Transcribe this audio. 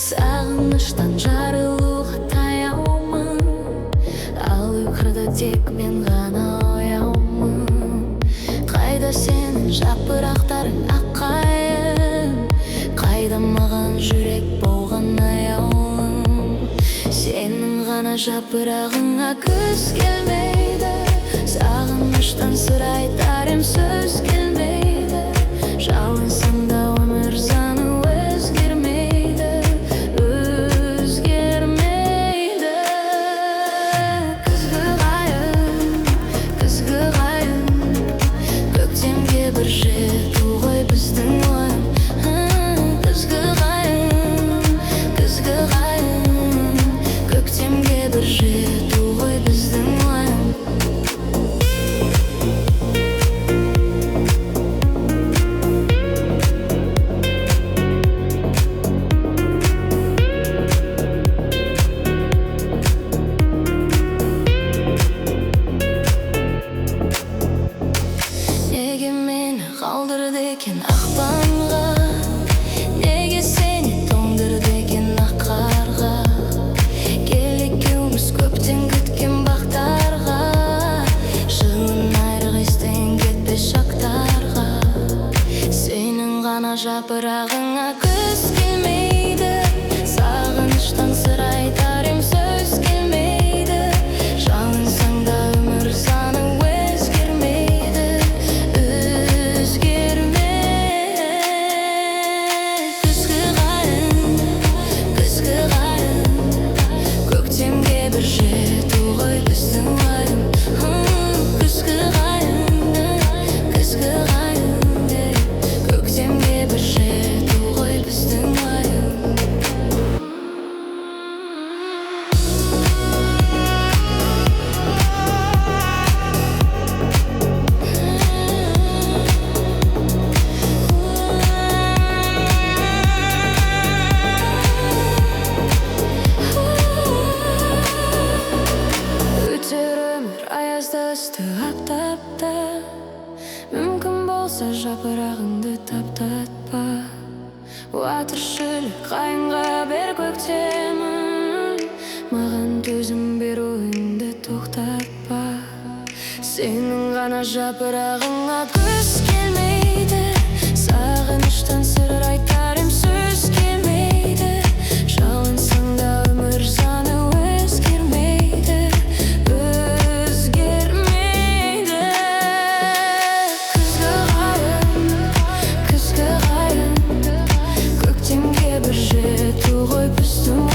Сағыныштан жарылуға таяумын, ал ұйқыда тек мен ғана ояумын. Қайда сенің жапырақтарың аққайың, қайда маған жүрек болған аяулым. Сенің ғана жапырағыңа күз келмейді, сағыныштан сыр айтар ем сөз келмейді. Жалынсаң да өмір заңы өзгермейді, өзгермейді. Күзгі қайың, көктемге бір жету ғой біздің ойым. Күзгі қайың, көктемге бір жету ғой біздің ойым. Неге мені қалдырды екен ақпанға, неге сені тоңдырды екен ақ қарға. Кел екеуміз көптен күткен бақтарға, шыңын айрық естен кетпес шақтарға. Сенің ғана жапырағыңа күз келмейді, сағыныштан сыр айтар ем сөз келмейді. Жалынсаң да өмір заңы өзгермейді, өзгермейді. Күзгі қайың, көктемге бір жету ғой біздің уайым. Күзгі қайың, көктемге бір жету ғой біздің уайым. Өтер өмір аязда үсті аптапта, мүмкін болса жапырағыңды таптатпа. Уатыршілік қайыңға бер көктемім, маған төзім бер ойыңды тоқтатпа. Сенің ғана жапырағыңа күз келмейді, сағыныштан сыр айтар ем сөз келмейді. Жалынсаң да өмір заңы өзгермейді, өзгермейді. Күзгі қайың, көктемге бір жету ғой біздің